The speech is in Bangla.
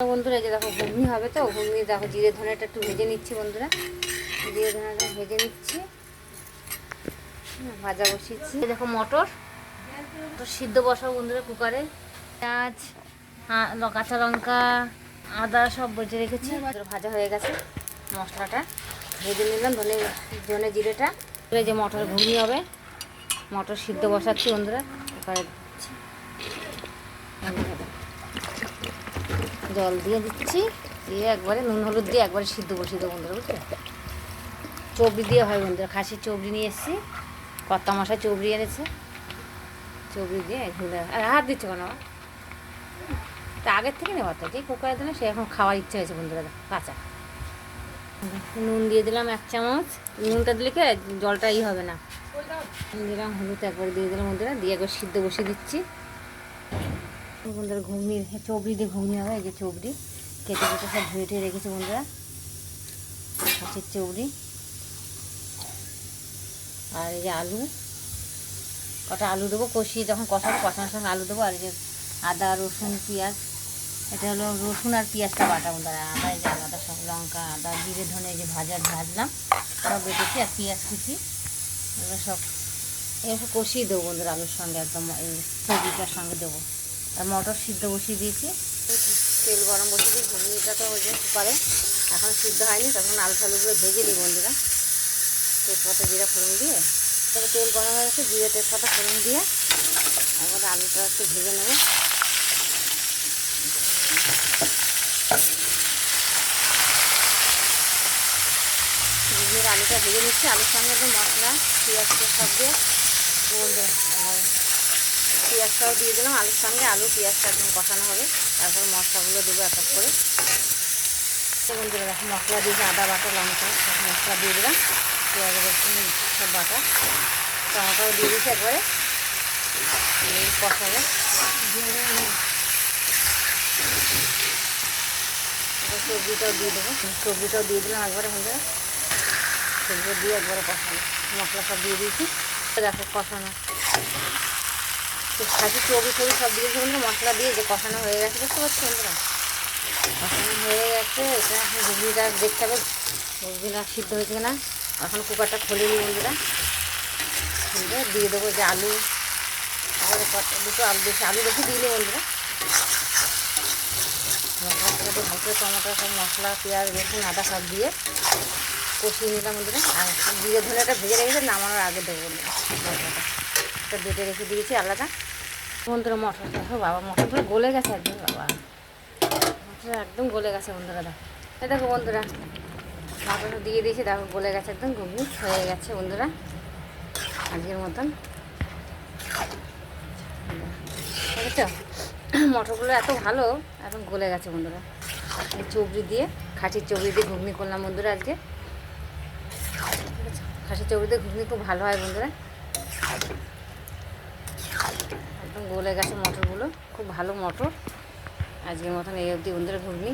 বন্ধুরা এই যে দেখো ঘুগনি হবে, তো ঘুগনি দেখো জিরে ধনেটা একটু ভেজে নিচ্ছি বন্ধুরা, জিরে ধনেটা ভেজে নিচ্ছি, ভাজা বসিয়েছি। দেখো মটর সিদ্ধ বসাবো বন্ধুরা কুকারে। পেঁয়াজ, কাঁচা লঙ্কা, আদা সব বেটে রেখেছি, ভাজা হয়ে গেছে। মশলাটা ভেজে নিলাম, ধনে ধনে জিরেটা। এই যে মটর ঘুগনি হবে, মটর সিদ্ধ বসাচ্ছি বন্ধুরা কুকারে, জল দিয়ে দিচ্ছি, দিয়ে একবারে নুন হলুদ দিয়ে একবারে সিদ্ধ বসিয়ে দেবো বন্ধুরা, বুঝলে। চবড়ি দিয়ে হয় বন্ধুরা, খাসির চবড়ি নিয়ে এসেছি, কর্তা মশাই চবড়ি এনেছে, চবড়ি দিয়ে ঝুলে। আর হাত দিচ্ছে কেন, তা আগের থেকে নেওয়া তো, যে কুকারে দিলাম সে এখন খাওয়ার ইচ্ছা হয়েছে বন্ধুরা, কাঁচা। নুন দিয়ে দিলাম 1 চামচ, নুনটা দিলে কি জলটা হবে না। দিলাম হলুদ একবার দিয়ে দিলাম বন্ধুরা, দিয়ে একবার সিদ্ধ বসিয়ে দিচ্ছি বন্ধুরা। ঘুগনি চবড়ি দিয়ে ঘুগনি হবে, এই যে চবড়ি কেটে কেটে সব ধুয়ে টুয়ে রেখেছি বন্ধুরা, খাসির চবড়ি। আর এই যে আলু, কটা আলু দেবো, কষিয়ে যখন কষানোর সঙ্গে আলু দেবো। আর এই যে আদা রসুন পেঁয়াজ, এটা হলো রসুন আর পেঁয়াজটা বাটা বন্ধুরা। আদা, এই যে আদা সব, লঙ্কা আদা জিরে ধনে যে ভাজলাম সব বেটেছি, আর পেঁয়াজ কুচি, এগুলো সব কষিয়ে দেবো বন্ধুরা আলুর সঙ্গে, একদম এই সবজিটার সঙ্গে দেবো। আর মটর সিদ্ধ বসিয়ে দিয়েছি, তেল গরম বসিয়ে দিই। ঘুগনিটা তো ওই যে কুকারে এখন সিদ্ধ হয়নি, তখন আলু টালুগুলো ভেজে নিই বন্ধুরা, তেজপাতা জিরা ফোড়ন দিয়ে। তবে তেল গরম হয়ে গেছে, জিরে তেজপাতা ফোড়ন দিয়ে একবার আলুটা একটু ভেজে নেব। ঘুগনির আলুটা ভেজে নিচ্ছি, আলুর সঙ্গে একদম মশলা পেঁয়াজ সব দিয়ে পেঁয়াজটাও দিয়ে দিলাম আলুর সঙ্গে, আলু পেঁয়াজটা একদম কষানো হবে, তারপর মশলাগুলো দেবো এক এক করে। বন্ধুরা দেখো মশলা দিয়েছি, আদা বাটা লঙ্কা সব মশলা দিয়ে দিলাম, পেঁয়াজ রসুন সব বাটা, টমেটোও দিয়ে দিয়েছি একবারে কষাবে। সবজিটাও দিয়ে দেবো, সবজিটাও দিয়ে দিলাম একবারে বন্ধুরা, সবজি দিয়ে একবারে কষানো, মশলা সব দিয়ে দিয়েছি। দেখো কষানো খাসি চবি সব দিয়েছি বন্ধুরা, মশলা দিয়ে যে কষানো হয়ে গেছে, দেখতে পাচ্ছি বন্ধুরা কষানো হয়ে গেছে। এটা এখন ঘুগনিটা দেখতে হবে ঘুগনিটা সিদ্ধ হয়েছে কিনা। এখন কুকারটা খুলে নিই বন্ধুরা, খুলে দিয়ে দেবো যে আলু, আবার দুটো আলু বেশি দিয়ে নিই বন্ধুরা। মশলাটাকে ভালো টমেটো সব মশলা পেঁয়াজ রসুন আদা সব দিয়ে কষিয়ে নিলাম বন্ধুরা। আর জিরে ধনেটা ভেজে রেখেছে, নামানোর আগে দেবো বন্ধুরা মশলাটা, এটা বেটে রেখে দিয়েছি আলাদা বন্ধুরা। মটরটা বাবা মটরগুলো গলে গেছে একদম, বাবা মটর একদম গলে গেছে বন্ধুরা। দেখো বন্ধুরা মটরটা দিয়ে দিয়েছি, দেখো গলে গেছে একদম, ঘুগনি হয়ে গেছে বন্ধুরা আজকের মতন, বুঝেছো। মটরগুলো এত ভালো একদম গলে গেছে বন্ধুরা। এই চবড়ি দিয়ে খাসির চবড়ি দিয়ে ঘুগনি করলাম বন্ধুরা আজকে, খাসির চবড়ি দিয়ে ঘুগনি খুব ভালো হয় বন্ধুরা, একদম গলে গেছে মটরগুলো, খুব ভালো মটর। আজকের মতন এই অবধি বন্ধুরা ঘুগনি।